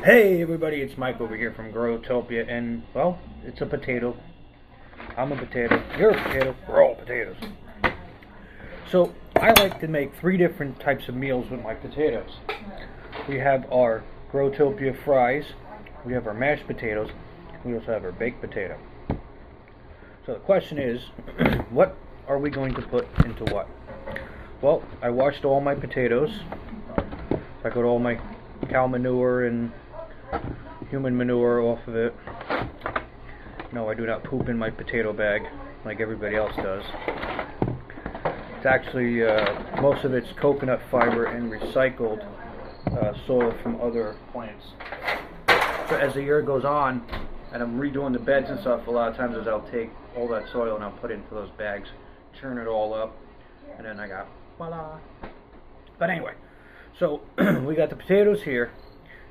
Hey everybody, it's Mike over here from Growtopia, and well, it's a potato. I'm a potato, you're a potato, we're all potatoes. So, I like to make 3 different types of meals with my potatoes. We have our Growtopia fries, we have our mashed potatoes, we also have our baked potato. So the question is, what are we going to put into what? Well, I washed all my potatoes. I got all my cow manure and human manure off of it. No, I do not poop in my potato bag like everybody else does. It's actually, most of it's coconut fiber and recycled soil from other plants. So as the year goes on, and I'm redoing the beds and stuff, a lot of times I'll take all that soil and I'll put it into those bags, churn it all up, and then I got, voila. But anyway, so we got the potatoes here.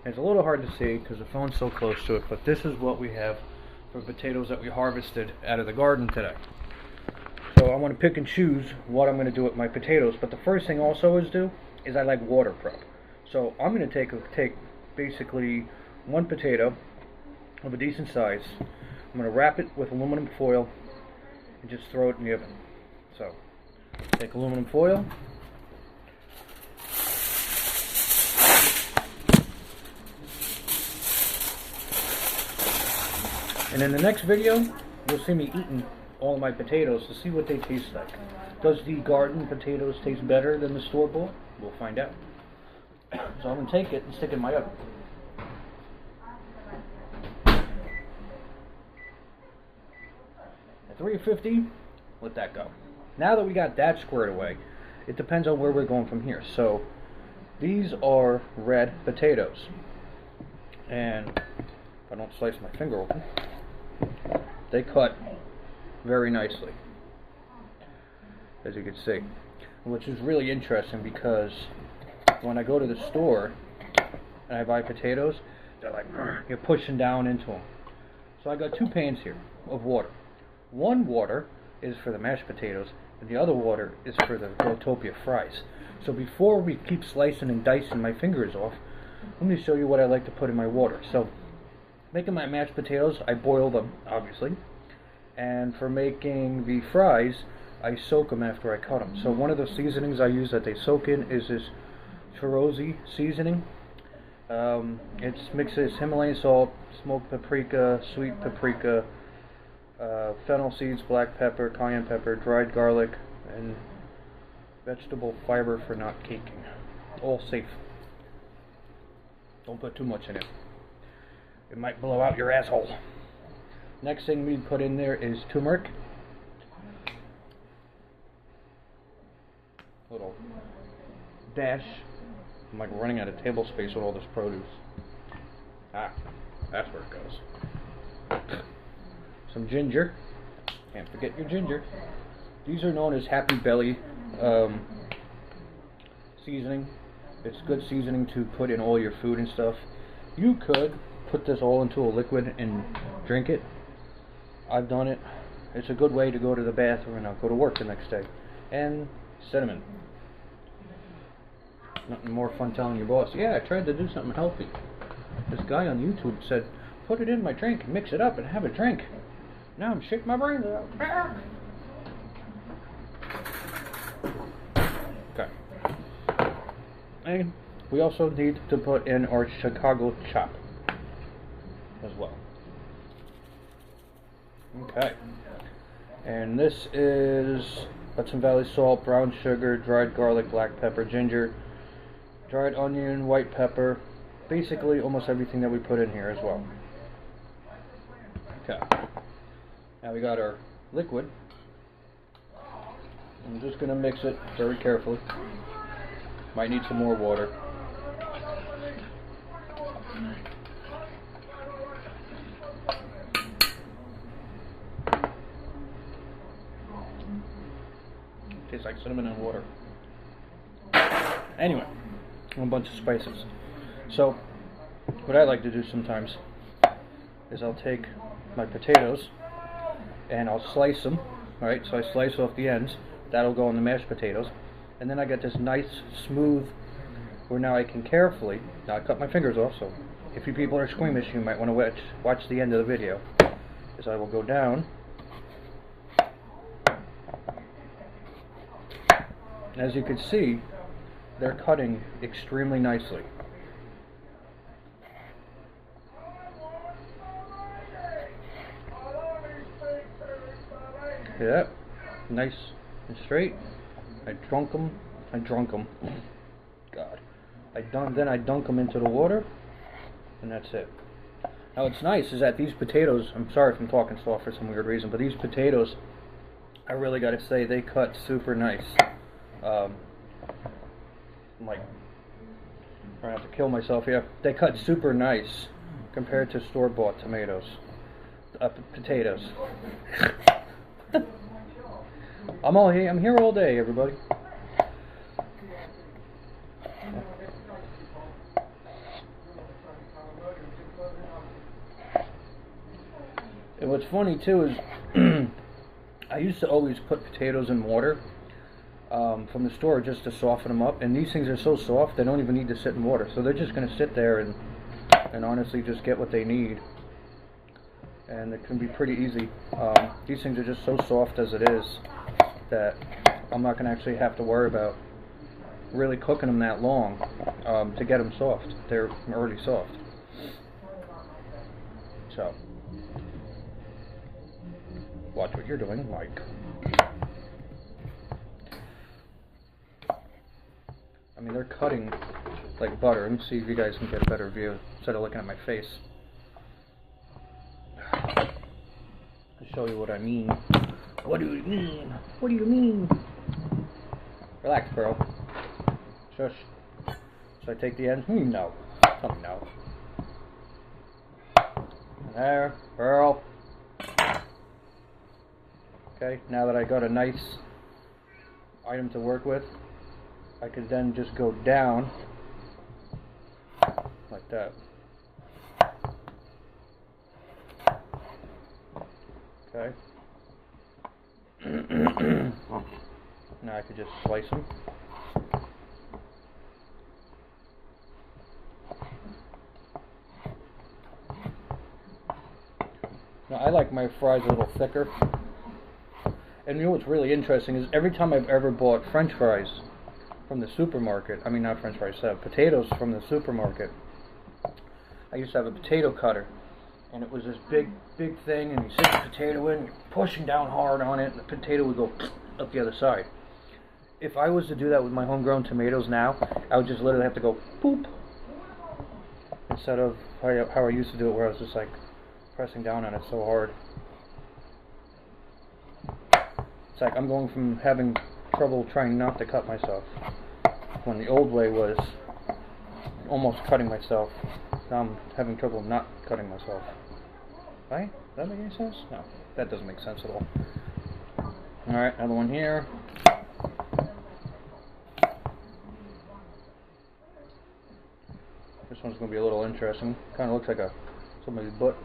It's a little hard to see because the phone's so close to it, but this is what we have for potatoes that we harvested out of the garden today. So I want to pick and choose what I'm going to do with my potatoes, but the first thing also is I like water prep. So I'm going to take basically one potato of a decent size. I'm going to wrap it with aluminum foil and just throw it in the oven. So take aluminum foil. And in the next video, you'll see me eating all my potatoes to see what they taste like. Does the garden potatoes taste better than the store-bought? We'll find out. So I'm going to take it and stick it in my oven. At 350, let that go. Now that we got that squared away, it depends on where we're going from here. So these are red potatoes. And if I don't slice my finger open, they cut very nicely, as you can see, which is really interesting because when I go to the store and I buy potatoes, they're like, you're pushing down into them. So I got 2 pans here of water. One water is for the mashed potatoes and the other water is for the Growtopia fries. So before we keep slicing and dicing my fingers off, let me show you what I like to put in my water. So making my mashed potatoes, I boil them, obviously. And for making the fries, I soak them after I cut them. So one of the seasonings I use that they soak in is this Chorozi seasoning. It mixes Himalayan salt, smoked paprika, sweet paprika, fennel seeds, black pepper, cayenne pepper, dried garlic, and vegetable fiber for not caking. All safe. Don't put too much in it. It might blow out your asshole. Next thing we put in there is turmeric. Little dash. I'm like running out of table space with all this produce. Ah, that's where it goes. Some ginger. Can't forget your ginger. These are known as Happy Belly seasoning. It's good seasoning to put in all your food and stuff. You could put this all into a liquid and drink it. I've done it. It's a good way to go to the bathroom and not go to work the next day. And cinnamon. Nothing more fun telling your boss, yeah, I tried to do something healthy. This guy on YouTube said, put it in my drink, mix it up, and have a drink. Now I'm shaking my brains out. Okay. And we also need to put in our Chicago chop as well. Okay. And this is Hudson Valley salt, brown sugar, dried garlic, black pepper, ginger, dried onion, white pepper, basically almost everything that we put in here as well. Okay. Now we got our liquid. I'm just going to mix it very carefully. Might need some more water. Tastes like cinnamon and water. Anyway, a bunch of spices. So, what I like to do sometimes is I'll take my potatoes and I'll slice them. Alright, so I slice off the ends. That'll go on the mashed potatoes. And then I get this nice, smooth where now I can carefully, now I cut my fingers off, so if you people are squeamish, you might want to watch the end of the video, as I will go down. As you can see, they're cutting extremely nicely. Yeah, nice and straight. I drunk them. God. Then I dunk them into the water, and that's it. Now what's nice is that these potatoes, I'm sorry if I'm talking soft for some weird reason, but these potatoes, I really gotta say, they cut super nice. I'm like trying not to kill myself here. They cut super nice compared to store-bought potatoes. I'm here all day, everybody. And what's funny too is I used to always put potatoes in water from the store just to soften them up, and these things are so soft they don't even need to sit in water, so they're just going to sit there and honestly just get what they need, and it can be pretty easy. These things are just so soft as it is that I'm not going to actually have to worry about really cooking them that long to get them soft. They're already soft. So watch what you're doing, Mike. I mean, they're cutting like butter. Let me see if you guys can get a better view instead of looking at my face. I'll show you what I mean. What do you mean? What do you mean? Relax, bro. Shush. Should I take the end? No. Tell me no. There, girl. Okay, now that I got a nice item to work with, I could then just go down like that. Okay. Now I could just slice them. Now I like my fries a little thicker. And you know what's really interesting is every time I've ever bought French fries from the supermarket, I mean not French fries, potatoes from the supermarket, I used to have a potato cutter, and it was this big thing, and you stick the potato in, you're pushing down hard on it, and the potato would go up the other side. If I was to do that with my homegrown tomatoes now, I would just literally have to go boop, instead of how I used to do it, where I was just like pressing down on it so hard. It's like I'm going from having trouble trying not to cut myself, when the old way was almost cutting myself. Now I'm having trouble not cutting myself. Right? Does that make any sense? No, that doesn't make sense at all. Alright, another one here. This one's going to be a little interesting. Kind of looks like somebody's butt.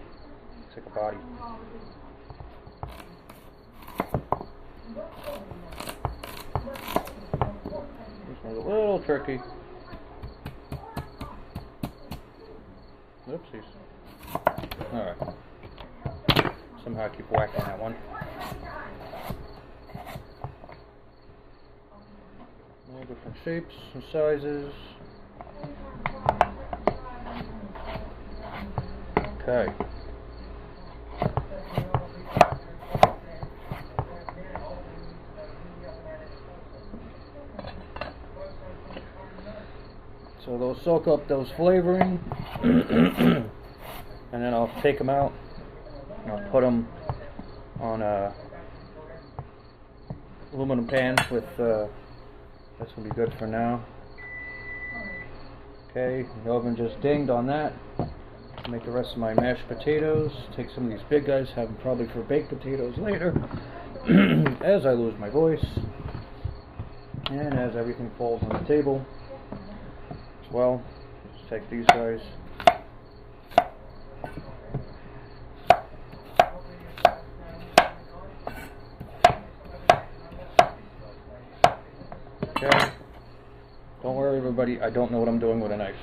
Looks like a body. This one's a little tricky. Oopsies. Alright. Somehow I keep whacking that one. All different shapes and sizes. Okay. So they'll soak up those flavoring, and then I'll take them out, and I'll put them on a aluminum pan with, that's going to be good for now. Okay, the oven just dinged on that. Make the rest of my mashed potatoes, take some of these big guys, have them probably for baked potatoes later, as I lose my voice, and as everything falls on the table. Well, just take these guys. Okay. Don't worry, everybody. everybody, I don't know what I'm doing with a knife.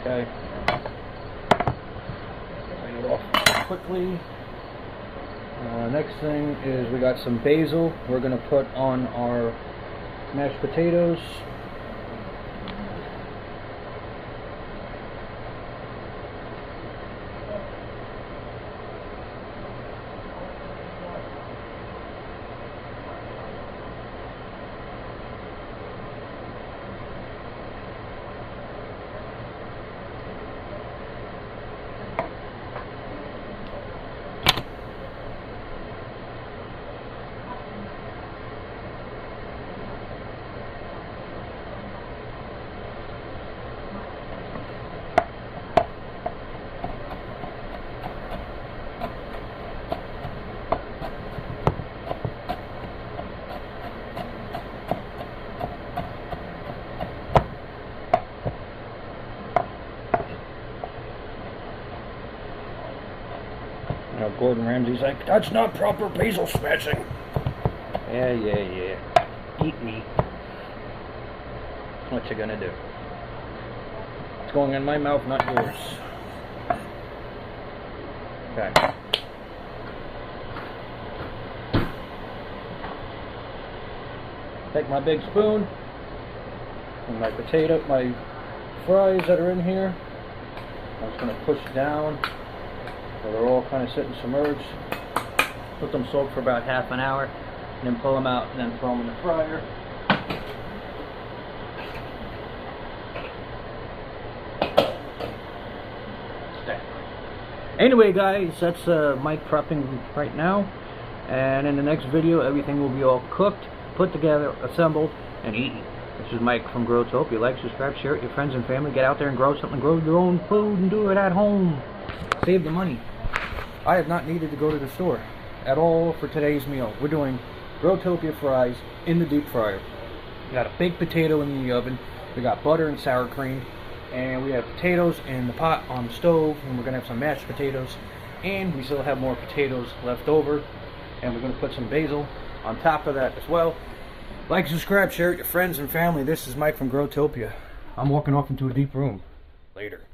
Okay. Clean it off quickly. Next thing is we got some basil we're going to put on our mashed potatoes. You know, Gordon Ramsay's like, that's not proper basil smashing. Yeah. Eat me. What you gonna do? It's going in my mouth, not yours. Okay. Take my big spoon and my fries that are in here. I'm just gonna push down. So they're all kind of sitting submerged. Let them soak for about half an hour, and then pull them out and then throw them in the fryer. Anyway guys, that's Mike prepping right now, and in the next video everything will be all cooked, put together, assembled, and eaten. This is Mike from Growtopia. Like, subscribe, share it with your friends and family. Get out there and grow something, grow your own food, and do it at home. Save the money. I have not needed to go to the store at all for today's meal. We're doing Growtopia fries in the deep fryer. We got a baked potato in the oven. We got butter and sour cream. And we have potatoes in the pot on the stove. And we're going to have some mashed potatoes. And we still have more potatoes left over. And we're going to put some basil on top of that as well. Like, subscribe, share it with your friends and family. This is Mike from Growtopia. I'm walking off into a deep room. Later.